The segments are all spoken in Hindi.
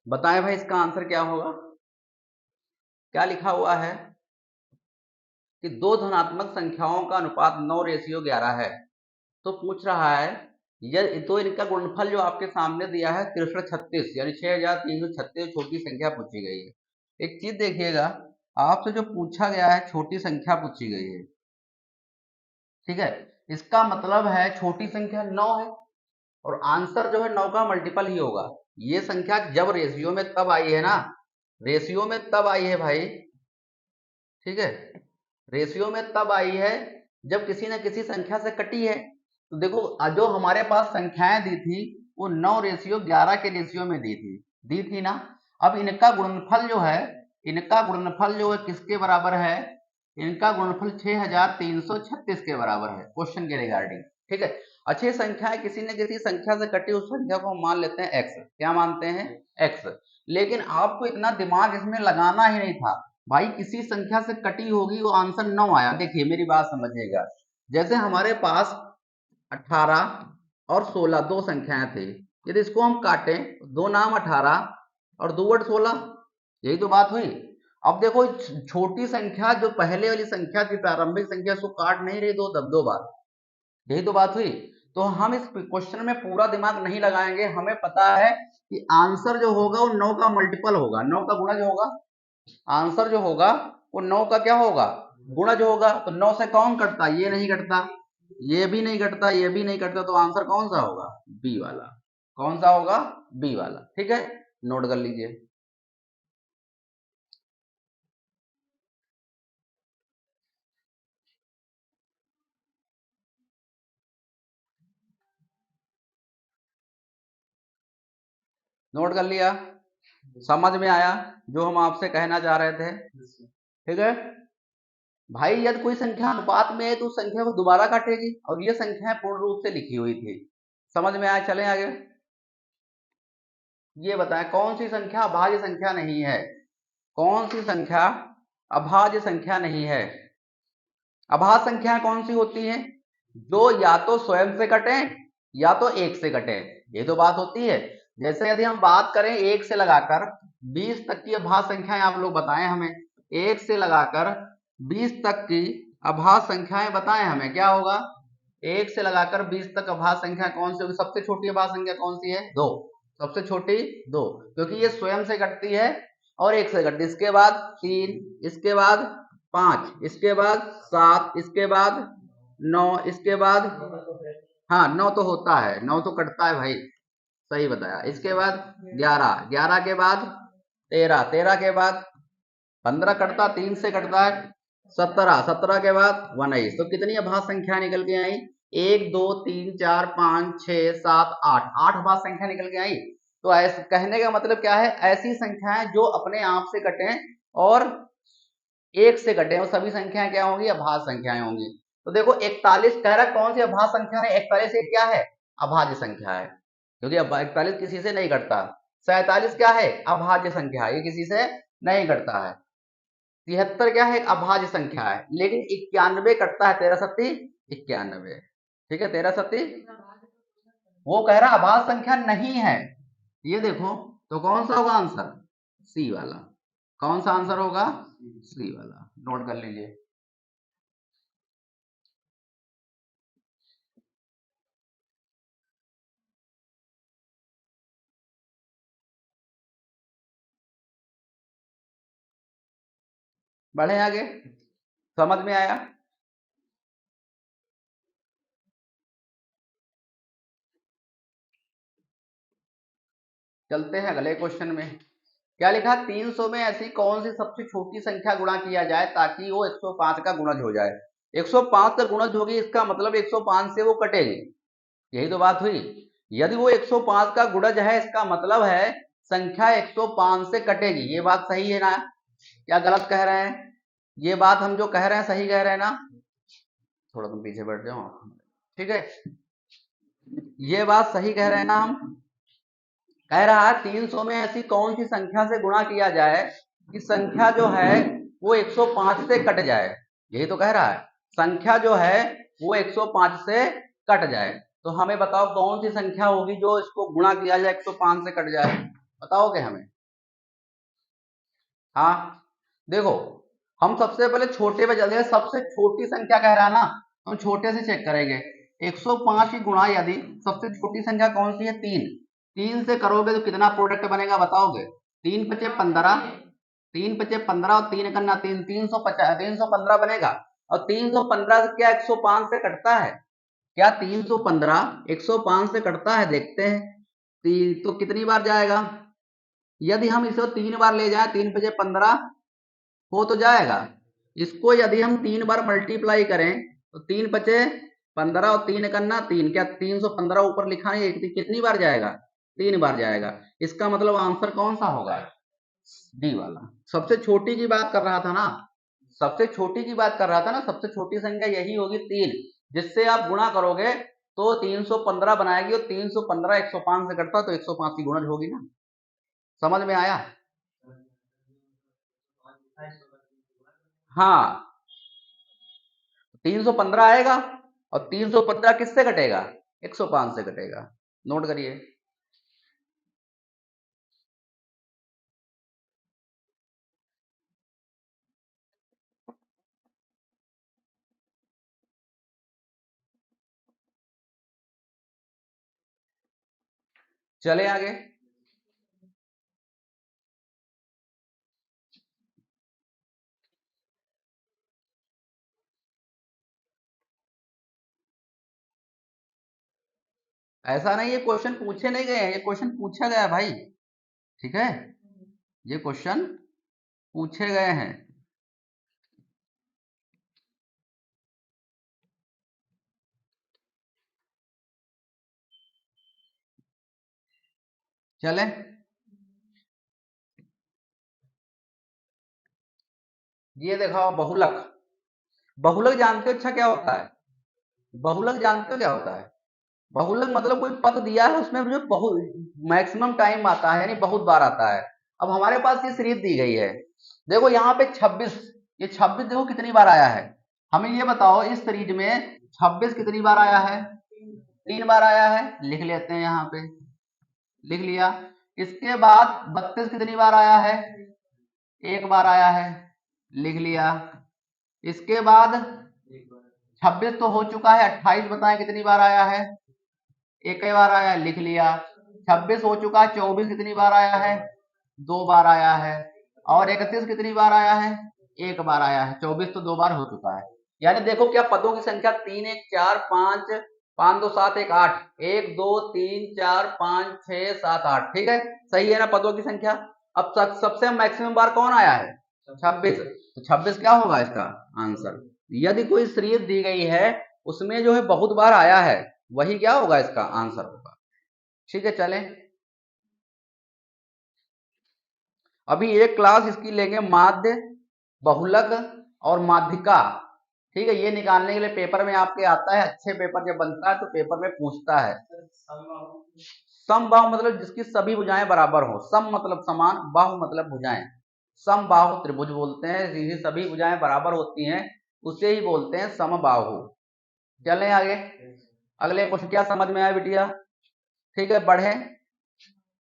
बताएं भाई इसका आंसर क्या होगा। क्या लिखा हुआ है कि दो धनात्मक संख्याओं का अनुपात 9:11 है। तो पूछ रहा है यदि तो इनका गुणनफल जो आपके सामने दिया है 6336 यानी 6336 छोटी संख्या पूछी गई है। एक चीज देखिएगा, आपसे जो पूछा गया है छोटी संख्या पूछी गई है, ठीक है, इसका मतलब है छोटी संख्या 9 है और आंसर जो है 9 का मल्टीपल ही होगा। ये संख्या जब रेशियो में तब आई है ना, रेशियो में तब आई है भाई, ठीक है, रेशियो में तब आई है जब किसी न किसी संख्या से कटी है। तो देखो जो हमारे पास संख्याएं दी थी वो 9:11 के रेशियो में दी थी ना। अब इनका गुणनफल जो है, इनका गुणनफल जो है किसके बराबर है, इनका गुणनफल 6336 के बराबर है क्वेश्चन के रिगार्डिंग, ठीक है। अच्छी संख्याएं किसी न किसी संख्या से कटी उस संख्या को मान लेते हैं एक्स। क्या मानते हैं? एक्स। लेकिन आपको इतना दिमाग इसमें लगाना ही नहीं था भाई, किसी संख्या से कटी होगी वो आंसर 9 आया। देखिए मेरी बात समझिएगा, जैसे हमारे पास 18 और 16 दो संख्याएं थी, यदि इसको हम काटें, दो नाम 18 और दो वट 16, यही तो बात हुई। अब देखो छोटी संख्या जो पहले वाली संख्या थी प्रारंभिक संख्या, उसको काट नहीं रही दो बार, यही तो बात हुई। तो हम इस क्वेश्चन में पूरा दिमाग नहीं लगाएंगे, हमें पता है कि आंसर जो होगा वो 9 का मल्टीपल होगा, 9 का गुणज होगा। आंसर जो होगा वो 9 का क्या होगा? गुणज होगा। तो 9 से कौन कटता? ये नहीं कटता, ये भी नहीं कटता, ये भी नहीं कटता, तो आंसर कौन सा होगा? बी वाला। कौन सा होगा? बी वाला। ठीक है, नोट कर लीजिए। नोट कर लिया? समझ में आया जो हम आपसे कहना चाह रहे थे? ठीक है भाई, यदि कोई संख्या अनुपात में है तो उस संख्या को दोबारा काटेगी, और ये संख्या पूर्ण रूप से लिखी हुई थी। समझ में आया? चलें आगे। ये बताएं कौन सी संख्या अभाज्य संख्या नहीं है? कौन सी संख्या अभाज्य संख्या नहीं है? अभाज्य संख्या कौन सी होती है? जो या तो स्वयं से कटे या तो एक से कटे, ये तो बात होती है। जैसे यदि हम बात करें एक से लगाकर 20 तक की अभाज्य संख्याएं, आप लोग बताएं हमें, एक से लगाकर 20 तक की अभाज्य संख्याएं बताएं हमें, क्या होगा? एक से लगाकर 20 तक अभाज्य संख्या कौन सी होगी? सबसे छोटी अभाज्य संख्या कौन सी है? दो। सबसे छोटी दो, क्योंकि ये स्वयं से कटती है और एक से कटती है। इसके बाद 3, इसके बाद 5, इसके बाद 7, इसके बाद 9, इसके बाद, हाँ 9 तो होता है, 9 तो कटता है भाई, सही बताया। इसके बाद 11, 11 के बाद 13, 13 के बाद 15 कटता, 3 से कटता है, 17, 17 के बाद 19। तो कितनी अभाज्य संख्या निकल के आई? 1 2 3 4 5 6 7 8, 8 अभाज्य संख्या निकल के आई। तो ऐसे कहने का मतलब क्या है? ऐसी संख्याएं जो अपने आप से कटें और एक से कटे, वो सभी संख्याएं क्या होंगी? अभाज्य संख्याएं होंगी। तो देखो 41 कह रहा है कौन सी अभाज्य संख्या है? 41 एक क्या है? अभाज्य संख्या है, क्योंकि 41 किसी से नहीं कटता। 47 क्या है? अभाज्य संख्या है, ये किसी से नहीं कटता है। 73 क्या है? एक अभाज्य संख्या है। लेकिन 91 कटता है, 13 सत्ती 91। ठीक है, 13 सत्ती, वो कह रहा अभाज्य संख्या नहीं है, ये देखो। तो कौन सा होगा आंसर? सी वाला। कौन सा आंसर होगा? सी वाला। नोट कर लीजिए। बढ़े आगे, समझ में आया? चलते हैं अगले क्वेश्चन में। क्या लिखा? 300 में ऐसी कौन सी सबसे छोटी संख्या गुणा किया जाए ताकि वो 105 का गुणज हो जाए? 105 का गुणज होगी, इसका मतलब 105 से वो कटेगी, यही तो बात हुई। यदि वो 105 का गुणज है, इसका मतलब है संख्या 105 से कटेगी। ये बात सही है ना? क्या गलत कह रहे हैं? ये बात हम जो कह रहे हैं सही कह रहे हैं ना? थोड़ा तुम पीछे बैठ जाओ, ठीक है, ये बात सही कह रहे हैं ना हम? कह रहा है 300 में ऐसी कौन सी संख्या से गुणा किया जाए कि संख्या जो है वो 105 से कट जाए, यही तो कह रहा है। संख्या जो है वो 105 से कट जाए। तो हमें बताओ कौन सी संख्या होगी जो इसको गुणा किया जाए 105 से कट जाए, बताओगे हमें? हाँ देखो, हम सबसे पहले छोटे पे चलते हैं, सबसे छोटी संख्या कह रहा है ना, हम छोटे से चेक करेंगे। 105 की गुणा यदि सबसे छोटी संख्या कौन सी है? 3। 3 से करोगे तो कितना प्रोडक्ट बनेगा बताओगे? 3 पचे 15, 3 पचे 15 और 3 करना 3, 350, 315 बनेगा। और 315 क्या 105 से कटता है? क्या 315 105 से कटता है? देखते हैं तो कितनी बार जाएगा। यदि हम इसे 3 बार ले जाए, 3 पचे 15 हो तो जाएगा। इसको यदि हम 3 बार मल्टीप्लाई करें तो 3 पचे 15 और 3 करना 3, क्या 315 ऊपर लिखा है, कितनी बार जाएगा? 3 बार जाएगा। इसका मतलब आंसर कौन सा होगा? डी वाला। सबसे छोटी की बात कर रहा था ना, सबसे छोटी की बात कर रहा था ना, सबसे छोटी संख्या यही होगी 3, जिससे आप गुणा करोगे तो 315 बनाएगी, और 315 105 से कटता तो 105 की गुणज होगी ना। समझ में आया? हाँ, 315 आएगा, और 315 किससे कटेगा? 105 से कटेगा। नोट करिए। चले आगे। ऐसा नहीं, ये क्वेश्चन पूछे नहीं गए हैं, ये क्वेश्चन पूछा गया है भाई, ठीक है, ये क्वेश्चन पूछे गए हैं। चले, ये देखो बहुलक। बहुलक जानते हो अच्छा क्या होता है? बहुलक जानते हो क्या होता है? बहुलक मतलब कोई पद दिया है, उसमें जो बहुत मैक्सिमम टाइम आता है, यानी बहुत बार आता है। अब हमारे पास ये सीरीज दी गई है, देखो यहाँ पे 26, ये 26 देखो कितनी बार आया है। हमें ये बताओ इस सीरीज में 26 कितनी बार आया है? 3 बार आया है, लिख लेते हैं यहाँ पे, लिख लिया। इसके बाद 32 कितनी बार आया है? 1 बार आया है, लिख लिया। इसके बाद 26 तो हो चुका है, 28 बताएं कितनी बार आया है? 1 ही बार आया है, लिख लिया। 26 हो चुका है, 24 कितनी बार आया है? 2 बार आया है। और 31 कितनी बार आया है? 1 बार आया है। 24 तो 2 बार हो चुका है। यानी देखो क्या पदों की संख्या 3 1 4 5 5 2 7 1 8, 1 2 3 4 5 6 7 8, ठीक है, सही है ना पदों की संख्या। अब सबसे मैक्सिमम बार कौन आया है? 26। तो 26 क्या होगा इसका आंसर? यदि कोई सीरीज दी गई है उसमें जो है बहुत बार आया है, वही क्या होगा इसका आंसर होगा। ठीक है, चलें। अभी एक क्लास इसकी लेंगे, माध्य, बहुलक और माध्यिका। ठीक है, ये निकालने के लिए पेपर में आपके आता है, अच्छे पेपर जब बनता है तो पेपर में पूछता है। समबाहु मतलब जिसकी सभी भुजाएं बराबर हो, सम मतलब समान, बाहु मतलब भुजाएं। समबाहु त्रिभुज बोलते हैं, जिसकी सभी भुजाएं बराबर होती हैं उसे ही बोलते हैं समबाहु। चलें आगे, अगले क्वेश्चन। क्या समझ में आया बिटिया? ठीक है, बढ़े।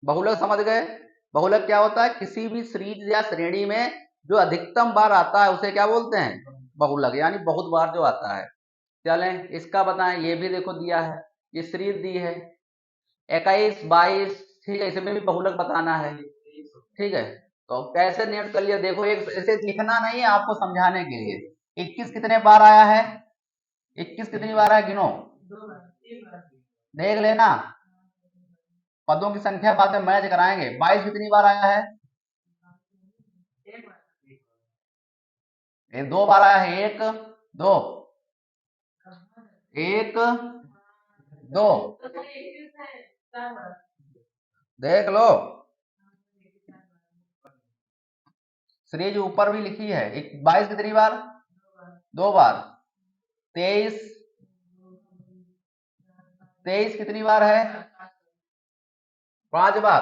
बहुलक समझ गए? बहुलक क्या होता है? किसी भी सीरीज या श्रेणी में जो अधिकतम बार आता है उसे क्या बोलते हैं? बहुलक, यानी बहुत बार जो आता है। चलें इसका बताएं, ये भी देखो दिया है, ये सीरीज दी है 21 22, ठीक है, इसमें भी बहुलक बताना है, ठीक है। तो कैसे नोट कर लिया, देखो एक ऐसे लिखना नहीं है आपको समझाने के लिए। 21 कितने बार आया है? 21 कितनी बार है गिनो, देख लेना। पदों की संख्या बाद में मैच कराएंगे। 22 कितनी बार आया है? ये 2 बार आया है, 1 2, 1 2, देख लो, सीरीज ऊपर भी लिखी है। 22 कितनी बार? 2 बार। 23, 23 कितनी बार है? 5 बार।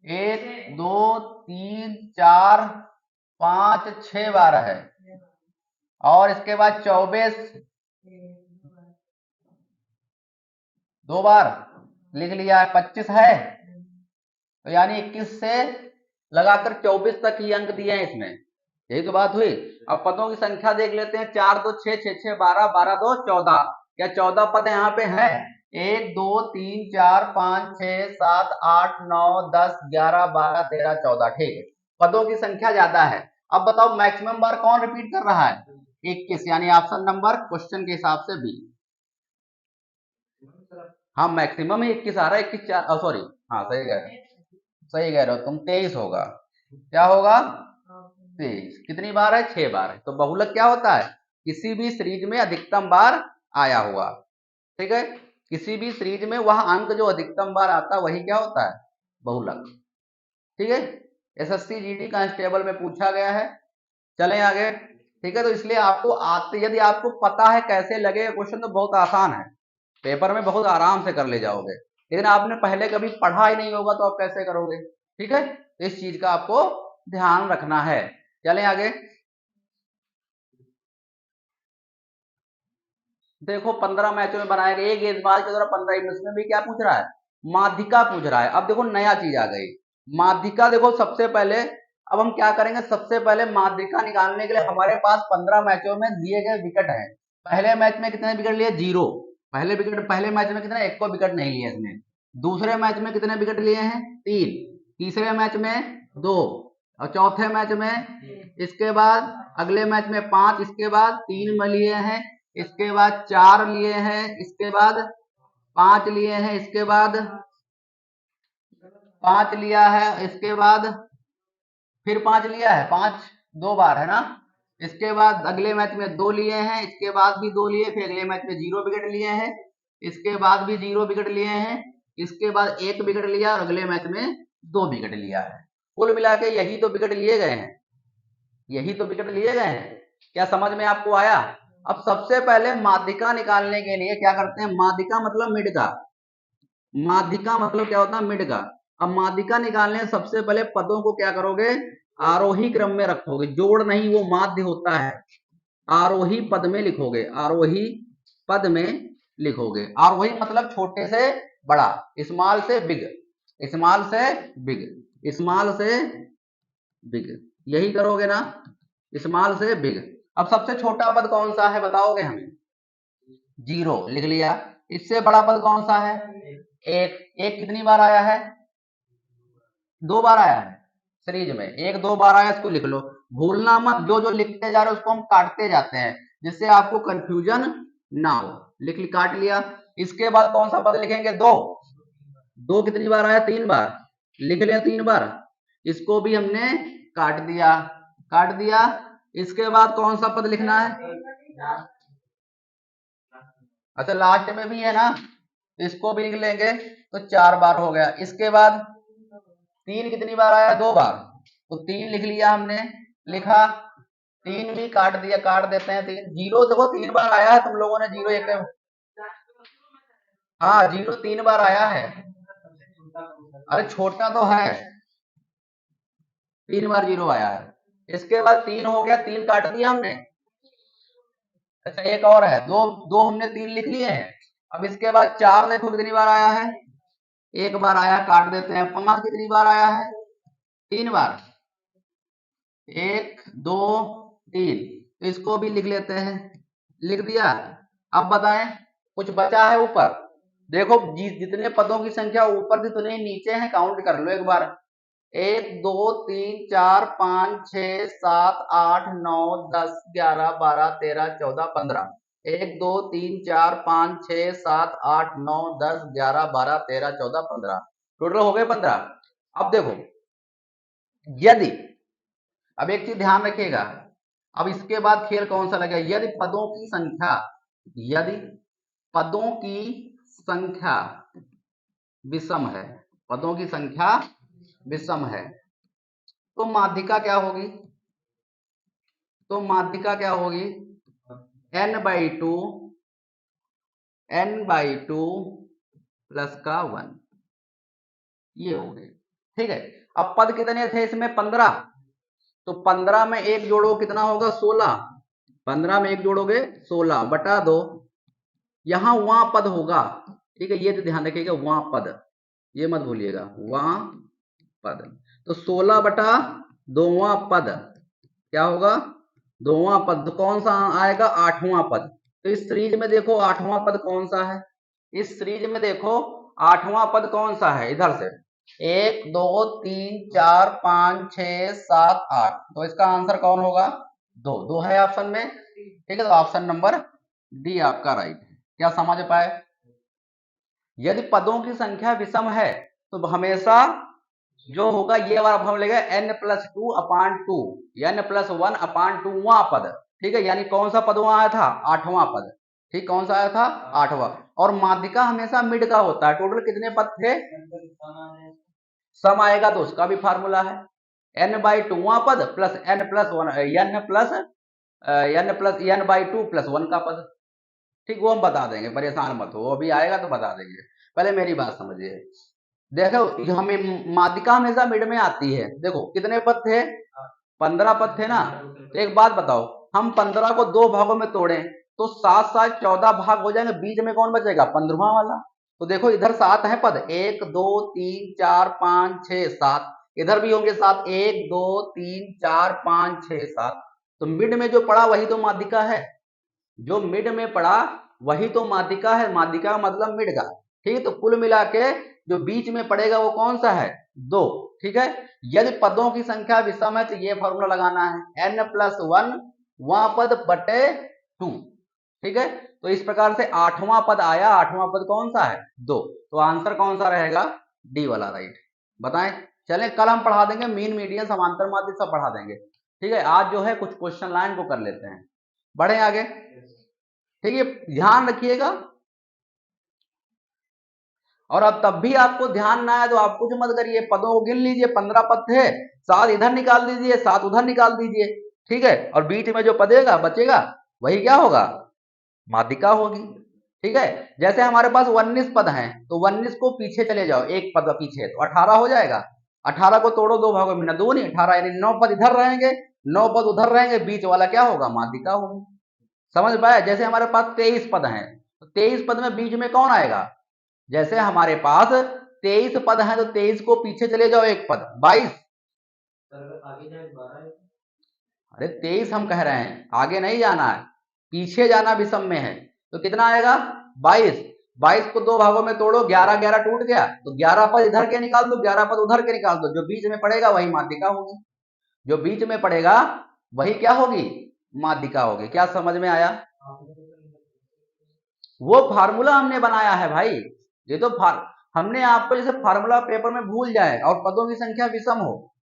1 2 3 4 5 6 बार है। और इसके बाद 24, 2 बार लिख लिया है। 25 है तो यानी 21 से लगाकर 24 तक ही अंक दिए हैं इसमें, यही तो बात हुई। अब पदों की संख्या देख लेते हैं। 4 2 6 6 6 12 12 2 14। क्या 14 पद यहाँ पे है? 1 2 3 4 5 6 7 8 9 10 11 12 13 14। ठीक है, पदों की संख्या ज्यादा है। अब बताओ मैक्सिमम बार कौन रिपीट कर रहा है? 21, यानी ऑप्शन नंबर क्वेश्चन के हिसाब से बी। हाँ, मैक्सिमम ही 21 आ रहा है। 21 4, सॉरी, हाँ सही कह रहे हो, सही कह रहे हो तुम। 23 होगा। क्या होगा? 23। कितनी बार है? 6 बार है। तो बहुलक क्या होता है? किसी भी सीरीज में अधिकतम बार आया हुआ। ठीक है, किसी भी सीरीज में वह अंक जो अधिकतम बार आता है वही क्या होता है? बहुलक। ठीक है, एसएससी जीडी कांस्टेबल में पूछा गया है। चलें आगे। ठीक है, तो इसलिए आपको आते, यदि आपको पता है कैसे लगेगा क्वेश्चन तो बहुत आसान है, पेपर में बहुत आराम से कर ले जाओगे। लेकिन आपने पहले कभी पढ़ा ही नहीं होगा तो आप कैसे करोगे? ठीक है, तो इस चीज का आपको ध्यान रखना है। चलें आगे। देखो 15 मैचों में बनाया गया, एक गेंदबाज के द्वारा 15, इसमें भी क्या पूछ रहा है? माध्यिका पूछ रहा है। अब देखो नया चीज आ गई, माध्यिका। देखो सबसे पहले अब हम क्या करेंगे, सबसे पहले माध्यिका निकालने के लिए हमारे पास 15 मैचों में दिए गए विकेट हैं। पहले मैच में कितने विकेट लिए? 0। पहले मैच में कितने? एक को विकेट नहीं लिया इसने। दूसरे मैच में कितने विकेट लिए हैं? 3। तीसरे मैच में 2, और चौथे मैच में, इसके बाद अगले मैच में 5, इसके बाद 3 में लिए हैं, इसके बाद 4 लिए हैं, इसके बाद 5 लिए हैं, इसके बाद 5 लिया है, इसके बाद फिर 5 लिया है, 5 2 बार है ना। इसके बाद अगले मैच में 2 लिए हैं, इसके बाद भी 2 लिए, फिर अगले मैच में 0 विकेट लिए हैं, इसके बाद भी 0 विकेट लिए हैं, इसके बाद 1 विकेट लिया और अगले मैच में 2 विकेट लिया है। कुल मिला के यही तो विकेट लिए गए हैं, यही तो विकेट लिए गए हैं। क्या समझ में आपको आया? अब सबसे पहले माध्यिका निकालने के लिए क्या करते हैं? माध्यिका मतलब मिड का, माध्यिका मतलब क्या होता है? मिड का। अब माध्यिका निकालने से सबसे पहले पदों को क्या करोगे? आरोही क्रम में रखोगे, जोड़ नहीं, वो माध्य होता है। आरोही पद में लिखोगे, आरोही पद में लिखोगे। आरोही मतलब छोटे से बड़ा, स्मॉल से बिग, स्मॉल से बिग, स्मॉल से बिग, यही करोगे ना, स्मॉल से बिग। अब सबसे छोटा पद कौन सा है बताओगे हमें? 0 लिख लिया। इससे बड़ा पद कौन सा है? 1। 1 कितनी बार आया है? 2 बार आया है सीरीज में, 1 2 बार आया, इसको लिख लो। भूलना मत, जो जो लिखते जा रहे हो उसको हम काटते जाते हैं जिससे आपको कंफ्यूजन ना हो। काट लिया। इसके बाद कौन सा पद लिखेंगे? 2। 2 कितनी बार आया? 3 बार। लिख लिया 3 बार, इसको भी हमने काट दिया, काट दिया। इसके बाद कौन सा पद लिखना है? अच्छा, लास्ट में भी है ना, इसको भी लिख लेंगे तो 4 बार हो गया। इसके बाद 3 कितनी बार आया? 2 बार, तो 3 लिख लिया हमने, लिखा। 3 भी काट दिया, काट देते हैं 3। 0 देखो 3 बार आया है, तुम लोगों ने 0 एक, हाँ 0 3 बार आया है। अरे छोटा तो है, 3 बार 0 आया है। इसके बाद 3 हो गया, 3 काट दिया हमने। अच्छा एक और है, दो दो हमने 3 लिख लिए हैं। अब इसके बाद 4 देखो कितनी बार आया है? 1 बार आया, काट देते हैं। 5 कितनी बार आया है? 3 बार, 1 2 3, तो इसको भी लिख लेते हैं, लिख दिया। अब बताएं कुछ बचा है ऊपर? देखो जितने पदों की संख्या ऊपर थी उतने ही नीचे हैं, काउंट कर लो एक बार। 1 2 3 4 5 6 7 8 9 10 11 12 13 14 15। 1 2 3 4 5 6 7 8 9 10 11 12 13 14 15, टोटल हो गए 15। अब देखो, यदि, अब एक चीज ध्यान रखिएगा, अब इसके बाद खेल कौन सा लगेगा? यदि पदों की संख्या, यदि पदों की संख्या विषम है, पदों की संख्या विषम है, तो माध्यिका क्या होगी? तो माध्यिका क्या होगी? n/2, n/2 प्लस का 1, ये हो गए। ठीक है, अब पद कितने थे इसमें? 15। तो 15 में 1 जोड़ो कितना होगा? 16। 15 में 1 जोड़ोगे 16 बटा 2, यहां वहां पद होगा, ठीक है, ये तो ध्यान रखिएगा, वहाँ पद, ये मत भूलिएगा, वहाँ पद। तो 16 बटा 2वां पद क्या होगा, 2वां पद। तो कौन सा आएगा, 8वां पद। तो इस सीरीज में देखो 8वां पद कौन सा है, इस सीरीज में देखो 8वां पद कौन सा है, इधर से 1 2 3 4 5 6 7 8। तो इसका आंसर कौन होगा, 2। 2 है ऑप्शन में, ठीक है। तो ऑप्शन नंबर डी आपका राइट है। क्या समझ पाए। यदि पदों की संख्या विषम है तो हमेशा जो होगा ये वाला फॉर्म लेगा n+2/2, n+1/2 पद, ठीक है। यानी कौन सा पद वहां आया था, 8वां पद, ठीक। कौन सा आया था, 8वां। और माध्यिका हमेशा मिड का होता है। टोटल कितने पद थे, सम आएगा तो उसका भी फार्मूला है n/2वां पद प्लस n+2+1 का पद, ठीक। वो हम बता देंगे, परेशान मत हो, वो अभी आएगा तो बता देंगे। पहले मेरी बात समझिए। देखो हमें माध्यिका हमेशा मिड में आती है। देखो कितने पद थे, 15 पद थे ना। तो एक बात बताओ, हम 15 को 2 भागों में तोड़ें तो 7 7 14 भाग हो जाएंगे, बीच में कौन बचेगा, 15वां वाला। तो देखो इधर 7 है पद, 1 2 3 4 5 6 7, इधर भी होंगे 7, 1 2 3 4 5 6 7। तो मिड में जो पड़ा वही तो माध्यिका है, जो मिड में पड़ा वही तो माध्यिका है। माध्यिका का मतलब मिड का, ठीक। तो कुल मिला के जो बीच में पड़ेगा वो कौन सा है, 2, ठीक है। यदि पदों की संख्या विषम है तो ये फॉर्मूला लगाना है, n+1 वहां पद बटे 2, ठीक है। तो इस प्रकार से 8वां पद आया, 8वां पद कौन सा है, 2। तो आंसर कौन सा रहेगा, डी वाला राइट। बताएं। चलें, कल हम पढ़ा देंगे मीन मीडियन समांतर माध्य सब पढ़ा देंगे, ठीक है। आज जो है कुछ क्वेश्चन लाइन को कर लेते हैं, बढ़े आगे, ठीक है। ध्यान रखिएगा। और अब तब भी आपको ध्यान ना आए तो आप कुछ मत करिए, पदों को गिन लीजिए, 15 पद थे, 7 इधर निकाल दीजिए, 7 उधर निकाल दीजिए, ठीक है। और बीच में जो पदेगा बचेगा वही क्या होगा, माध्यिका होगी, ठीक है। जैसे हमारे पास 19 पद हैं तो 19 को पीछे चले जाओ, एक पद पीछे, तो 18 हो जाएगा। 18 को तोड़ो 2 भागों में, 2 नहीं 18, यानी 9 पद इधर रहेंगे, 9 पद उधर रहेंगे, बीच वाला क्या होगा, माध्यिका होगी। समझ पाया। जैसे हमारे पास 23 पद हैं तो 23 पद में बीच में कौन आएगा, जैसे हमारे पास 23 पद हैं तो 23 को पीछे चले जाओ एक पद, 22। अरे 23 हम कह रहे हैं, आगे नहीं जाना है, पीछे जाना विषम में है। तो कितना आएगा, 22। 22 को 2 भागों में तोड़ो, 11 11 टूट गया, तो 11 पद इधर के निकाल दो, 11 पद उधर के निकाल दो, जो बीच में पड़ेगा वही माध्यिका होगी, जो बीच में पड़ेगा वही क्या होगी, माध्यिका होगी। क्या समझ में आया। वो फार्मूला हमने बनाया है भाई, ये तो हमने आपको जैसे फार्मूला पेपर में भूल जाए और पदों की संख्या विषम हो,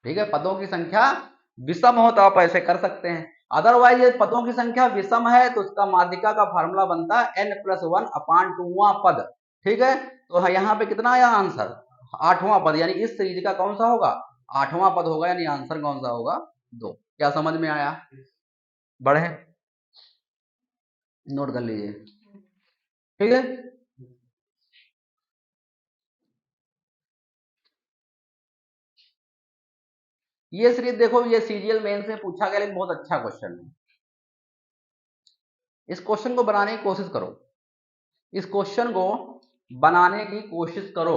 ठीक है, पदों की संख्या विषम हो तो आप ऐसे कर सकते हैं। अदरवाइज ये पदों की संख्या विषम है तो उसका माध्यिका का फार्मूला बनता है n+1/2वां पद, ठीक है। तो यहाँ पे कितना आया आंसर, 8वां पद, यानी इस सीरीज का कौन सा होगा, 8वां पद होगा, यानी आंसर कौन सा होगा, 2। क्या समझ में आया, बढ़े, नोट कर लीजिए, ठीक है। ये सीरीज देखो, ये सीजीएल मेंस में पूछा गया, लेकिन बहुत अच्छा क्वेश्चन है। इस क्वेश्चन को बनाने की कोशिश करो, इस क्वेश्चन को बनाने की कोशिश करो।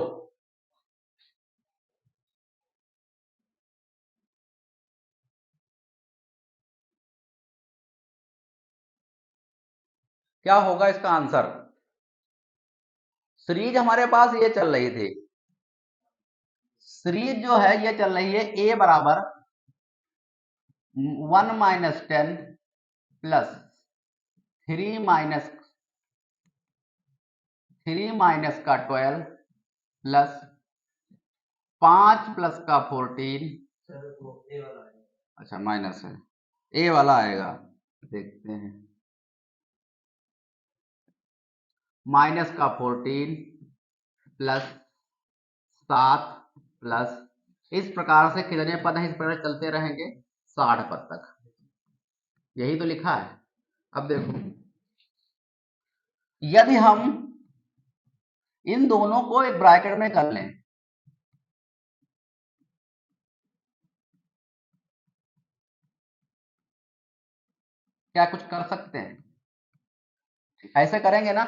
क्या होगा इसका आंसर। सीरीज हमारे पास ये चल रही थी, सीरीज जो है ये चल रही है a बराबर 1 - 10 प्लस 3 - का 12 प्लस 5 प्लस का 14, अच्छा माइनस है, ए वाला आएगा, देखते हैं, -14 प्लस 7 प्लस, इस प्रकार से कितने पद हैं, इस प्रकार चलते रहेंगे 60 पद तक, यही तो लिखा है। अब देखो, यदि हम इन दोनों को एक ब्रैकेट में कर लें, क्या कुछ कर सकते हैं, ऐसे करेंगे ना।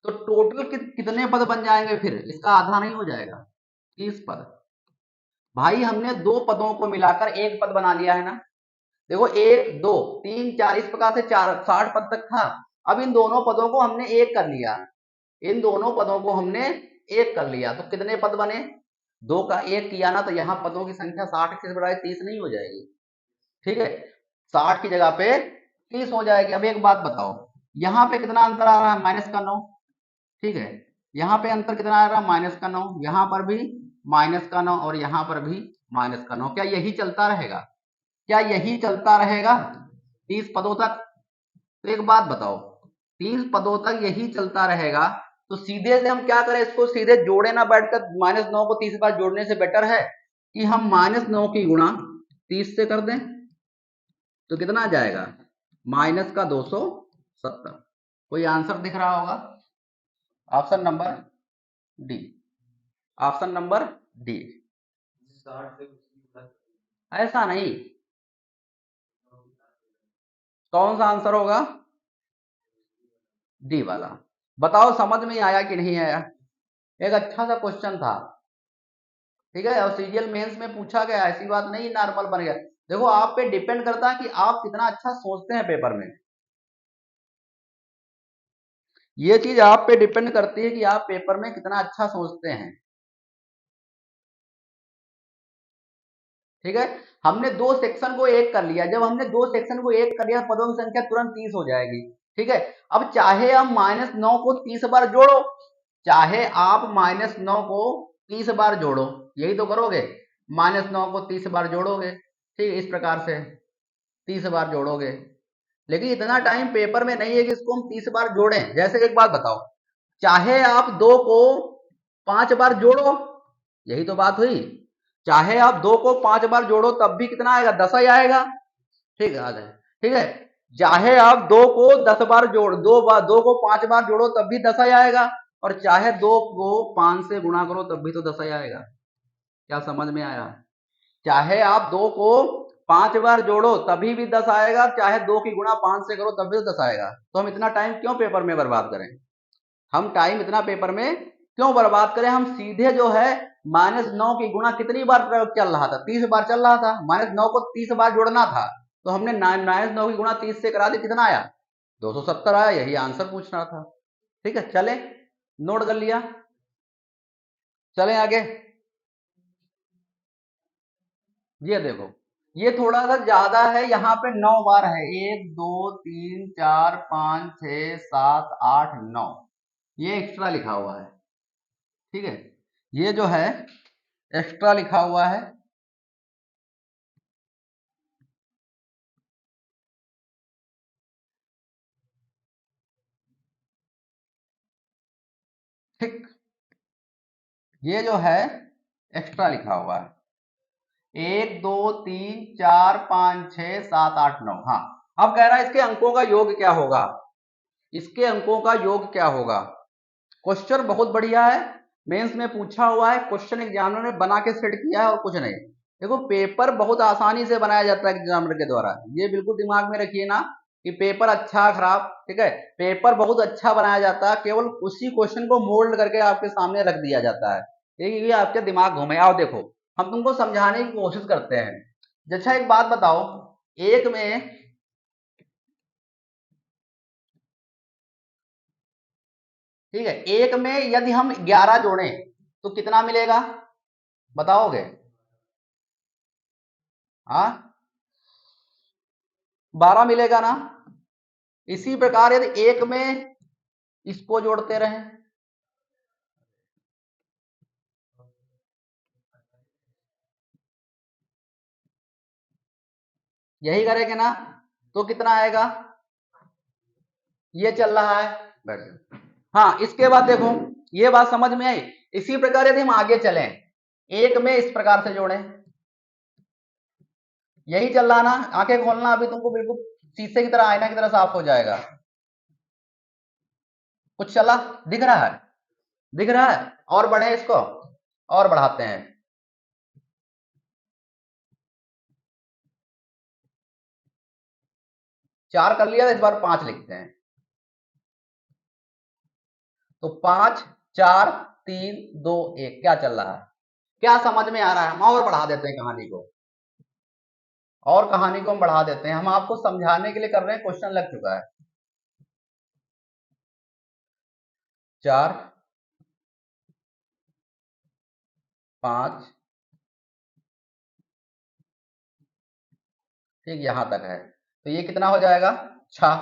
तो टोटल कितने पद बन जाएंगे फिर? इसका आधा नहीं हो जाएगा? 30 पद। भाई हमने दो पदों को मिलाकर एक पद बना लिया है ना। देखो 1 2 3 4 इस प्रकार से 60 पद तक था। अब इन दोनों पदों को हमने एक कर लिया। इन दोनों पदों को हमने एक कर लिया तो कितने पद बने? 2 का 1 किया ना, तो यहाँ पदों की संख्या 60 से बढ़ाए 30 नहीं हो जाएगी? ठीक है, 60 की जगह पे 30 हो जाएगी। अब एक बात बताओ, यहाँ पे कितना अंतर आ रहा है? -9। ठीक है, यहाँ पे अंतर कितना आ रहा है? -9। यहाँ पर भी -9 और यहाँ पर भी -9। क्या यही चलता रहेगा? क्या यही चलता रहेगा 30 पदों तक? तो एक बात बताओ, 30 पदों तक यही चलता रहेगा तो सीधे से हम क्या करें? इसको सीधे जोड़े ना बैठकर, -9 को 30 बार जोड़ने से बेटर है कि हम -9 की गुणा 30 से कर दें। तो कितना आ जाएगा? -270। कोई आंसर दिख रहा होगा? Option number D. Option number D. ऐसा नहीं, कौन सा आंसर होगा? डी वाला। बताओ समझ में आया कि नहीं आया? एक अच्छा सा क्वेश्चन था। ठीक है, और सीरियल मेंस में पूछा गया, ऐसी बात नहीं नॉर्मल बन गया। देखो आप पे डिपेंड करता है कि आप कितना अच्छा सोचते हैं पेपर में। ये चीज आप पे डिपेंड करती है कि आप पेपर में कितना अच्छा सोचते हैं। ठीक है, हमने दो सेक्शन को एक कर लिया। जब हमने दो सेक्शन को एक कर लिया, पदों की संख्या तुरंत 30 हो जाएगी। ठीक है, अब चाहे आप -9 को 30 बार जोड़ो, चाहे आप -9 को 30 बार जोड़ो, यही तो करोगे। -9 को 30 बार जोड़ोगे, ठीक है, इस प्रकार से 30 बार जोड़ोगे। लेकिन इतना टाइम पेपर में नहीं है कि इसको हम 30 बार जोड़ें। जैसे एक बात बताओ, चाहे आप 2 को 5 बार जोड़ो, यही तो बात हुई। चाहे आप 2 को 5 बार जोड़ो तब भी कितना आएगा? 10 ही आएगा। ठीक है, आ जाए। ठीक है, चाहे आप 2 को 10 बार जोड़, 2 को 5 बार जोड़ो तब भी 10 ही आएगा, और चाहे 2 को 5 से गुणा करो तब भी तो 10 ही आएगा। क्या समझ में आया? चाहे आप 2 को 5 बार जोड़ो तभी भी 10 आएगा, चाहे 2 की गुणा 5 से करो तब भी तो 10 आएगा। तो हम इतना टाइम क्यों पेपर में बर्बाद करें? हम टाइम इतना पेपर में क्यों बर्बाद करें? हम सीधे जो है -9 की गुणा कितनी बार चल रहा था? 30 बार चल रहा था। -9 को 30 बार जोड़ना था, तो हमने -9 की गुणा 30 से करा दी। कितना आया? 270 आया। यही आंसर पूछ रहा था। ठीक है, चले, नोट कर लिया, चलें आगे। ये देखो, ये थोड़ा सा ज्यादा है, यहाँ पे 9 बार है। 1 2 3 4 5 6 7 8 9, ये एक्स्ट्रा लिखा हुआ है। ठीक है, ये जो है एक्स्ट्रा लिखा हुआ है। ठीक, ये जो है एक्स्ट्रा लिखा हुआ है। 1 2 3 4 5 6 7 8 9। हाँ, अब कह रहा है इसके अंकों का योग क्या होगा? इसके अंकों का योग क्या होगा? क्वेश्चन बहुत बढ़िया है, मेंस में पूछा हुआ है, क्वेश्चन एग्जामिनर ने बना के सेट किया है और कुछ नहीं। देखो पेपर बहुत आसानी से बनाया जाता है एग्जामिनर के द्वारा, ये बिल्कुल दिमाग में रखिए ना कि पेपर अच्छा खराब। ठीक है, पेपर बहुत अच्छा बनाया जाता है, केवल उसी क्वेश्चन को मोल्ड करके आपके सामने रख दिया जाता है। ये आपके दिमाग घूमे। आओ देखो, हम तुमको समझाने की कोशिश करते हैं। अच्छा एक बात बताओ, एक में ठीक है, एक में यदि हम 11 जोड़ें तो कितना मिलेगा? बताओगे? हाँ, 12 मिलेगा ना। इसी प्रकार यदि एक में इसको जोड़ते रहें, यही करेंगे ना, तो कितना आएगा? ये चल रहा है, बैठ जाओ। हाँ, इसके बाद देखो, ये बात समझ में आई। इसी प्रकार यदि हम आगे चलें, एक में इस प्रकार से जोड़ें, यही चल रहा ना। आंखें खोलना, अभी तुमको बिल्कुल शीशे की तरह, आईना की तरह साफ हो जाएगा। कुछ चला दिख रहा है? दिख रहा है? और बढ़े इसको, और बढ़ाते हैं। 4 कर लिया, इस बार 5 लिखते हैं। तो 5 4 3 2 1 क्या चल रहा है, क्या समझ में आ रहा है? हम और बढ़ा देते हैं कहानी को, और कहानी को हम बढ़ा देते हैं, हम आपको समझाने के लिए कर रहे हैं, क्वेश्चन लग चुका है। 4 5 ठीक यहां तक है, तो ये कितना हो जाएगा 6।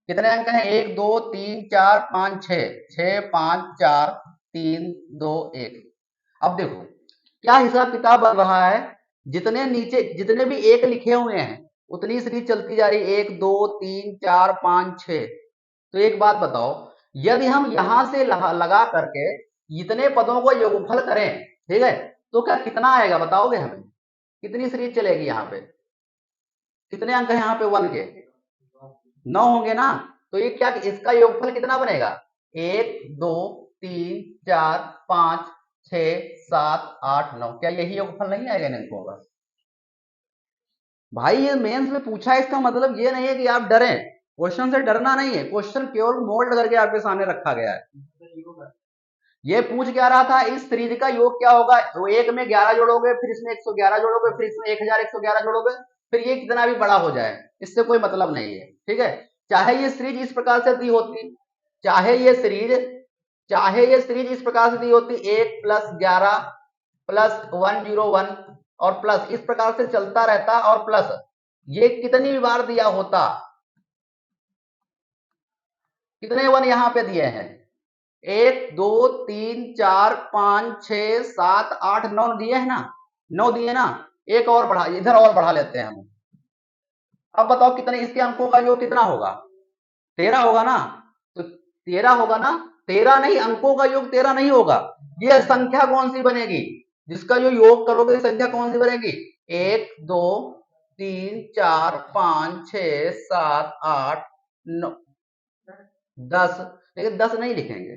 कितने अंक हैं, 1 2 3 4 5 6, 6 5 4 3 2 1। अब देखो क्या हिसाब किताब बन रहा है, जितने नीचे जितने भी एक लिखे हुए हैं उतनी सीरीज चलती जा रही है, 1 2 3 4 5 6। तो एक बात बताओ, यदि हम यहां से लगा करके इतने पदों को योगफल करें, ठीक है, तो क्या कितना आएगा बताओगे हमें, कितनी सीरीज चलेगी यहाँ पे, कितने अंक है यहाँ पे 1 के, 9 होंगे ना। तो ये क्या, इसका योगफल कितना बनेगा, 1 2 3 4 5 6 7 8 9। क्या यही योगफल नहीं आएगा इन अंकों का? भाई ये मेंस में पूछा है, इसका मतलब ये नहीं है कि आप डरें, क्वेश्चन से डरना नहीं है, क्वेश्चन केवल मोल्ड करके आपके सामने रखा गया है। ये पूछ क्या रहा था, इस सीरीज का योग क्या होगा, तो एक में 11 जोड़ोगे, फिर इसमें 111 जोड़ोगे, फिर इसमें 1111 जोड़ोगे, फिर ये कितना भी बड़ा हो जाए, इससे कोई मतलब नहीं है, ठीक है। चाहे ये सीरीज इस प्रकार से दी होती, चाहे ये सीरीज इस प्रकार से दी होती, 1 + 11 + 101 और प्लस इस प्रकार से चलता रहता, और प्लस ये कितनी भी बार दिया होता, कितने 1 यहां पे दिए हैं, 1 2 3 4 5 6 7 8 9 दिए है ना, 9 दिए ना, एक और बढ़ा, इधर और बढ़ा लेते हैं हम। अब बताओ कितने, इसके अंकों का योग कितना होगा, 13 होगा ना। तो 13 होगा ना, 13 नहीं, अंकों का योग 13 नहीं होगा। ये संख्या कौन सी बनेगी, जिसका जो योग करोगे संख्या कौन सी बनेगी, 1 2 3 4 5 6 7 8 9 10। लेकिन 10 नहीं लिखेंगे,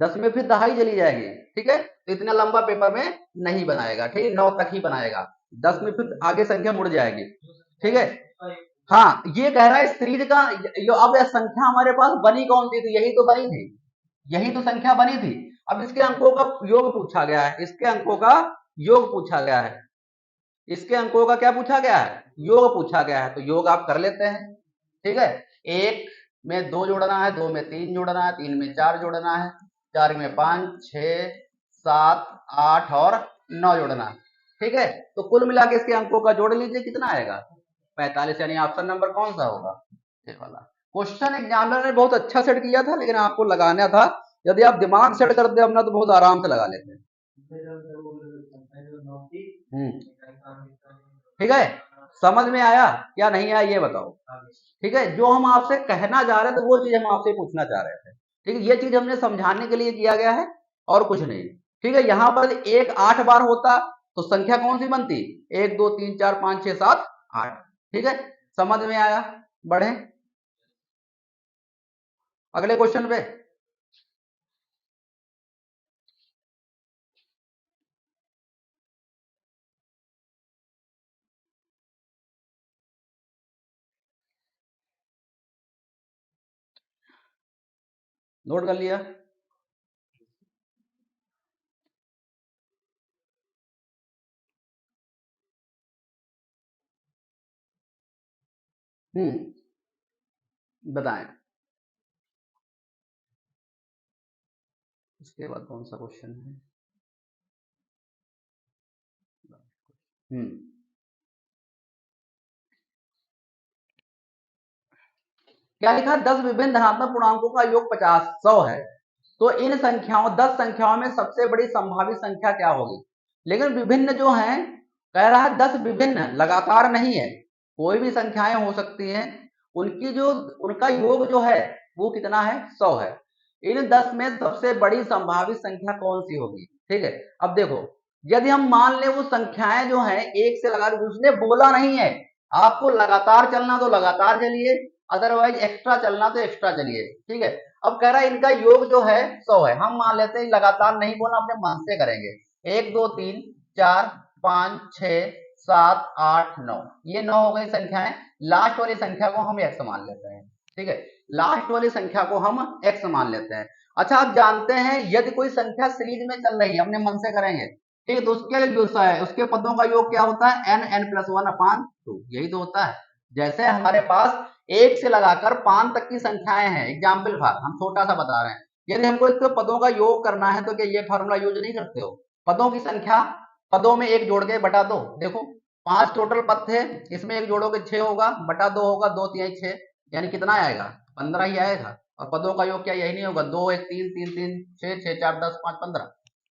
10 में फिर दहाई चली जाएगी, ठीक है, तो इतना लंबा पेपर में नहीं बनाएगा, ठीक है, 9 तक ही बनाएगा, 10 में फिर आगे संख्या मुड़ जाएगी, ठीक है। हाँ, ये कह रहा है सीरीज का जो, अब यह संख्या हमारे पास बनी कौन सी थी, यही तो बनी थी, यही तो संख्या बनी थी। अब इसके अंकों का योग पूछा गया है, इसके अंकों का योग पूछा गया है, इसके अंकों का क्या पूछा गया है, योग पूछा गया है, तो योग आप कर लेते हैं, ठीक है। 1 में 2 जोड़ना है, 2 में 3 जोड़ना है, 3 में 4 जोड़ना है, 4 में 5 6 7 8 और 9 जोड़ना है, ठीक है। तो कुल मिला के इसके अंकों का जोड़ लीजिए, कितना आएगा 45, यानी ऑप्शन नंबर कौन सा होगा, ये वाला। क्वेश्चन एग्जामिनर ने बहुत अच्छा सेट किया था, लेकिन आपको लगाना था, यदि आप दिमाग सेट करते अपना तो बहुत आराम से लगा लेते। ठीक है, समझ में आया क्या नहीं आया ये बताओ, ठीक है। जो हम आपसे कहना चाह रहे थे वो चीज हम आपसे पूछना चाह रहे थे, ठीक है, ये चीज हमने समझाने के लिए किया गया है और कुछ नहीं, ठीक है। यहां पर एक 8 बार होता तो संख्या कौन सी बनती, 1 2 3 4 5 6 7 8, ठीक है। समझ में आया, बढ़े अगले क्वेश्चन पे। नोट कर लिया, बताएं इसके बाद कौन सा क्वेश्चन है। क्या लिखा, 10 विभिन्न धनात्मक पूर्णांकों का योग 50 100 है, तो इन संख्याओं 10 संख्याओं में सबसे बड़ी संभावित संख्या क्या होगी। लेकिन विभिन्न जो है, कह रहा है 10 विभिन्न, लगातार नहीं है, कोई भी संख्याएं हो सकती हैं, उनकी जो उनका योग जो है वो कितना है, 100 है। इन 10 में सबसे बड़ी संभावित संख्या कौन सी होगी, ठीक है। अब देखो, यदि हम मान ले वो संख्याएं जो है एक से लगा, उसने बोला नहीं है आपको लगातार चलना तो लगातार चलिए, अदरवाइज एक्स्ट्रा चलना तो एक्स्ट्रा चलिए, ठीक है। अब कह रहा है इनका योग जो है 100 है, हम मान लेते हैं लगातार नहीं बोला, अपने मन से करेंगे, 1 2 3 4 5 6 7 8 9, ये 9 हो गई संख्याएं। लास्ट वाली संख्या को हम एक्स मान लेते हैं, ठीक है, लास्ट वाली संख्या को हम एक्स मान लेते हैं। अच्छा, आप जानते हैं यदि कोई संख्या सीरीज में चल रही है, अपने मन से करेंगे, ठीक है, तो उसके जो है उसके पदों का योग क्या होता है, n+1/2, यही तो होता है। जैसे हमारे पास 1 से लगाकर 5 तक की संख्याएं हैं, एग्जाम्पल फॉर हम छोटा सा बता रहे हैं, यदि हमको इसके पदों का योग करना है तो क्या ये फॉर्मूला यूज नहीं करते हो? पदों की संख्या, पदों में 1 जोड़ के बटा दो, देखो 5 टोटल पद थे, इसमें 1 जोड़ोगे 6 होगा, बटा 2 होगा, 2 3 6, यानी कितना आएगा, 15 ही आएगा। और पदों का योग क्या यही नहीं होगा, 2 1 3 3 3 6 6 4 10 5 15,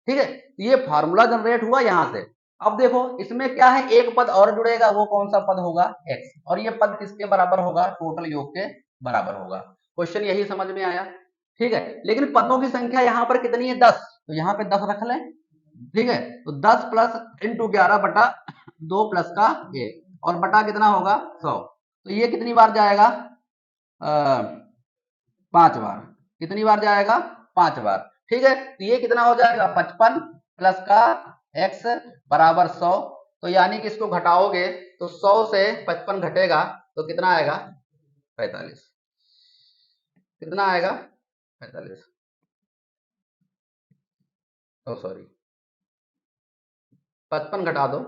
ठीक है, ये फार्मूला जनरेट हुआ यहां से। अब देखो इसमें क्या है, एक पद और जुड़ेगा, वो कौन सा पद होगा, x, और ये पद किसके बराबर होगा, टोटल योग के बराबर होगा। क्वेश्चन यही समझ में आया, ठीक है। लेकिन पदों की संख्या यहाँ पर कितनी है, 10, तो यहाँ पे 10 रख लें, ठीक है, तो 10 प्लस इंटू 11 बटा 2 प्लस का 1, और बटा कितना होगा 100, तो ये कितनी बार जाएगा, 5 बार, कितनी बार जाएगा, 5 बार, ठीक है। तो ये कितना हो जाएगा, 55 प्लस का x बराबर 100, तो यानी कि इसको घटाओगे तो 100 से 55 घटेगा तो कितना आएगा, 45, कितना आएगा, 45, ओ सॉरी 55 घटा दो,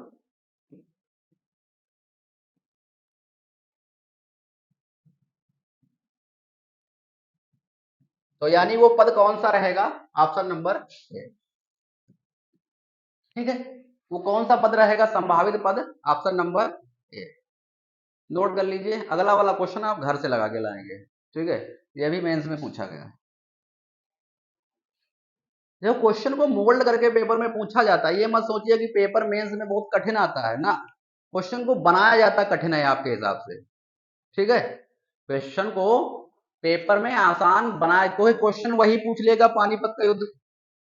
तो यानी वो पद कौन सा रहेगा, ऑप्शन नंबर ए, ठीक है, वो कौन सा पद रहेगा, संभावित पद, ऑप्शन नंबर ए, नोट कर लीजिए। अगला वाला क्वेश्चन आप घर से लगा के लाएंगे, ठीक है, ये भी मेंस में पूछा गया। जब क्वेश्चन को मोल्ड करके पेपर में पूछा जाता है, ये मत सोचिए कि पेपर मेंस में बहुत कठिन आता है ना, क्वेश्चन को बनाया जाता कठिन है आपके हिसाब से, ठीक है, क्वेश्चन को पेपर में आसान बनाए, कोई क्वेश्चन वही पूछ लेगा, पानीपत का युद्ध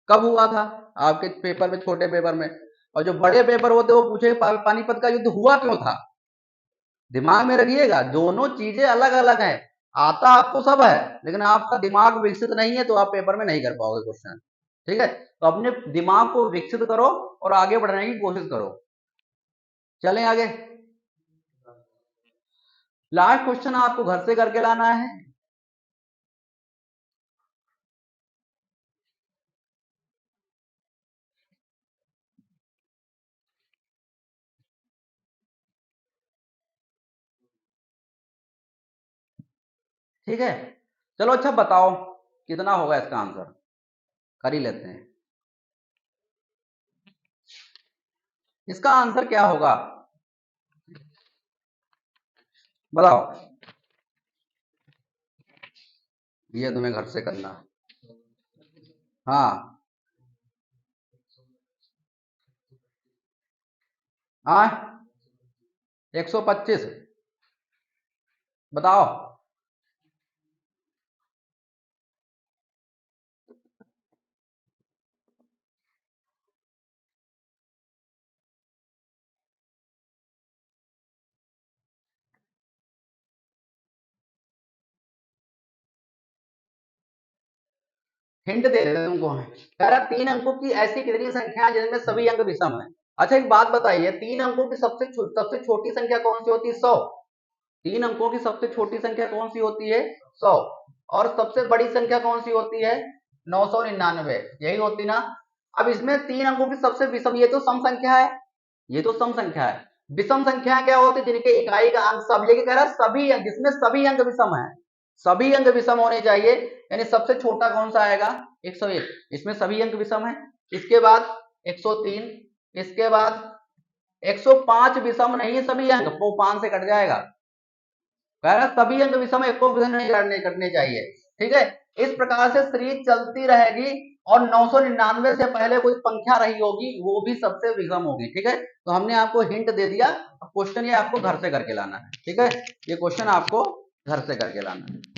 कब हुआ था आपके पेपर में, छोटे पेपर में, और जो बड़े पेपर होते वो पूछे पानीपत का युद्ध हुआ क्यों था। दिमाग में रखिएगा, दोनों चीजें अलग अलग हैं, आता आपको सब है, लेकिन आपका दिमाग विकसित नहीं है तो आप पेपर में नहीं कर पाओगे क्वेश्चन, ठीक है, तो अपने दिमाग को विकसित करो और आगे बढ़ने की कोशिश करो। चलें आगे, लास्ट क्वेश्चन आपको घर से करके लाना है। ठीक है, चलो अच्छा बताओ कितना होगा इसका आंसर, कर ही लेते हैं, इसका आंसर क्या होगा बताओ, ये तुम्हें घर से करना, हाँ हाँ 125, बताओ, हिंट दे देते तुमको, कह रहा 3 अंकों की ऐसी कितनी संख्या है जिनमें सभी अंक विषम है। अच्छा एक बात बताइए, 3 अंकों की सबसे छोटी संख्या कौन सी होती है, 100, 3 अंकों की सबसे छोटी संख्या कौन सी होती है, 100, और सबसे बड़ी संख्या कौन सी होती है, 999, यही होती ना। अब इसमें 3 अंकों की सबसे विषम, ये तो सम संख्या है, ये तो सम संख्या है, विषम संख्या क्या होती है, जिनके इकाई का अंक सब, लेके कह रहा है सभी अंक, जिसमें सभी अंक विषम है, सभी अंक विषम होने चाहिए, यानी सबसे छोटा कौन सा आएगा, 101, इसमें सभी अंक विषम है, इसके बाद 103, इसके बाद 105 विषम नहीं है सभी अंक, वो 5 से कट जाएगा, कह रहा सभी अंक विषम, एक को विषम नहीं कटने चाहिए, ठीक है। इस प्रकार से सीरीज चलती रहेगी, और 999 से पहले कोई संख्या रही होगी वो भी सबसे विषम होगी, ठीक है। तो हमने आपको हिंट दे दिया, क्वेश्चन ये आपको घर से करके लाना है, ठीक है, ये क्वेश्चन आपको घर से करके लाना है।